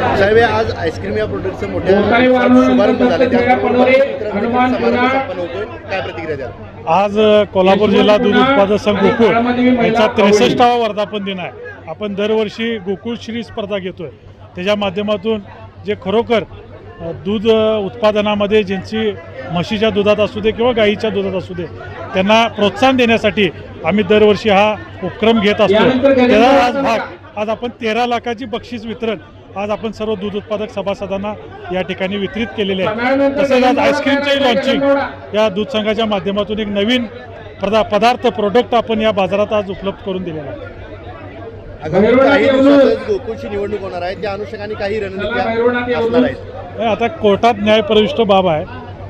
साहेब आज आईस्क्रीम या प्रोडक्टचं मोठ्या शुभारंभ झाले काय प्रतिक्रिया द्याल? आज कोल्हापूर जिल्हा दूध उत्पादक संघ गोकुळ याचा 63वा वर्धापन दिन आहे. आपण दरवर्षी गोकुळ श्री स्पर्धा घेतोय. त्याच्या माध्यमातून जे खरोखर दूध उत्पादनामध्ये ज्यांची म्हशीच्या दुधात असू दे किंवा गाईच्या दुधात असू दे त्यांना प्रोत्साहन देण्यासाठी आम्ही दरवर्षी हा उपक्रम घेत असतो. त्याचा आज भाग आज आपण 13 लाखाची बक्षीस वितरण आज आपण सर्व दूध उत्पादक सभासदांना या ठिकाणी वितरित केलेले आहे. तसेच आज आईस्क्रीमचंही लॉन्चिंग या दूध संघाच्या माध्यमातून एक नवीन पदार्थ प्रोडक्ट आपण या बाजारात आज उपलब्ध करून दिलेला आहे. काही दिवसातच गोकुळची निवडणूक होणार आहे, त्या अनुषंगाने काही रणनीती असणार आहेत. आता कोर्टात न्यायप्रविष्ट बाब आहे.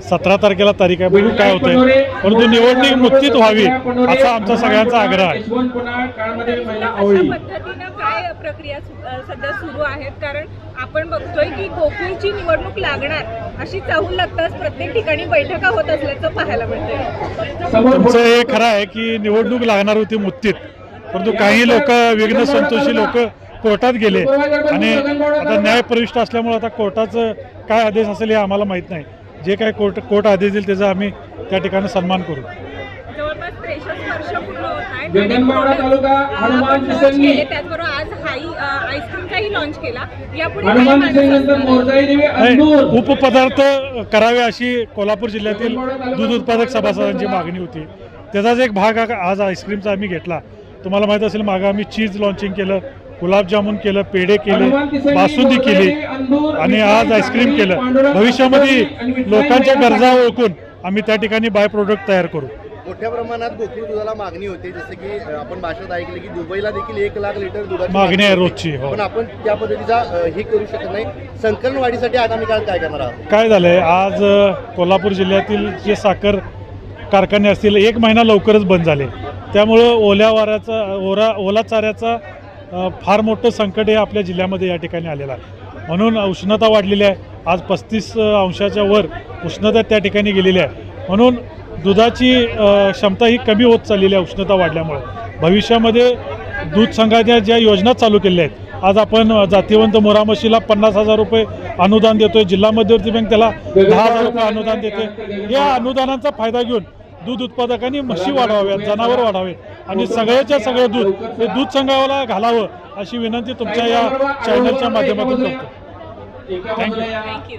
17 तारखेला तारीख आहे, बघू काय होतंय. परंतु निवडणूक मुक्तीत व्हावी असा आमचा सगळ्यांचा आग्रह आहे. काय प्रक्रिया सध्या सुरू आहेत? कारण आपण बघतोय की गोकुळची निवडणूक लागणार अशी चाहूल लागताच प्रत्येक ठिकाणी बैठका होत असल्याचं पाहायला मिळतंय. तुमचं हे खरं आहे की निवडणूक लागणार होती मुक्तीत, परंतु काही लोक विघ्न संतोषी लोक कोर्टात गेले आणि आता न्यायप्रविष्ट असल्यामुळे आता कोर्टाचं काय आदेश असेल हे आम्हाला माहीत नाही. जे काय कोर्ट आदेश देईल त्याचा आम्ही त्या ठिकाणी सन्मान करू. जवळपास 63 वर्ष पूर्ण होत आहेत. त्याचबरोबर आज आईस्क्रीमचाही लॉन्च केला. यापुढे उपपदार्थ करावे अशी कोल्हापूर जिल्ह्यातील दूध उत्पादक सभासदांची मागणी होती. त्याचाच एक भाग आज आईस्क्रीमचा आम्ही घेतला. तुम्हाला माहीत असेल मागं आम्ही चीज लॉन्चिंग केलं, गुलाबजामुन केलं, पेढे केले, बासुंदी केली आणि आज आईस्क्रीम केलं. भविष्यामध्ये लोकांच्या गरजा ओळखून आम्ही त्या ठिकाणी बाय प्रोडक्ट तयार करू. मोठ्या प्रमाणात गोकुळ दुधाला मागणी होती, जसं की आपण भाषणात ऐकले की दुबईला देखील 1 लाख लिटर दुधाची मागणी आहे रोजची. हो, पण आपण त्या पद्धतीचा हे करू शकत नाही. संकलन वाढीसाठी आगामी काळात काय करणार आहात? काय झालंय, आज कोल्हापूर जिल्ह्यातील जे साखर कारखाने असतील 1 महिना लवकरच बंद झाले. त्यामुळं ओला चाऱ्याचा फार मोठं संकट हे आपल्या जिल्ह्यामध्ये या ठिकाणी आलेलं आहे. म्हणून उष्णता वाढलेली आहे. आज 35 अंशाच्या वर उष्णता त्या ठिकाणी गेलेली आहे. म्हणून दुधाची क्षमता ही कमी होत चाललेली आहे उष्णता वाढल्यामुळे. भविष्यामध्ये दूध संघाच्या ज्या योजना चालू केल्या आहेत, आज आपण जातीवंत मोरा म्हशीला 50,000 रुपये अनुदान देतोय. जिल्हा मध्यवर्ती बँक त्याला 10,000 रुपये अनुदान देते. या अनुदानाचा फायदा घेऊन दूध उत्पादकांनी म्हशी वाढवाव्यात, जनावर वाढावेत आणि सगळ्याच्या सगळं दूध हे दूध संघाला घालावं अशी विनंती तुमच्या या चॅनलच्या माध्यमातून करतो. थँक्यू.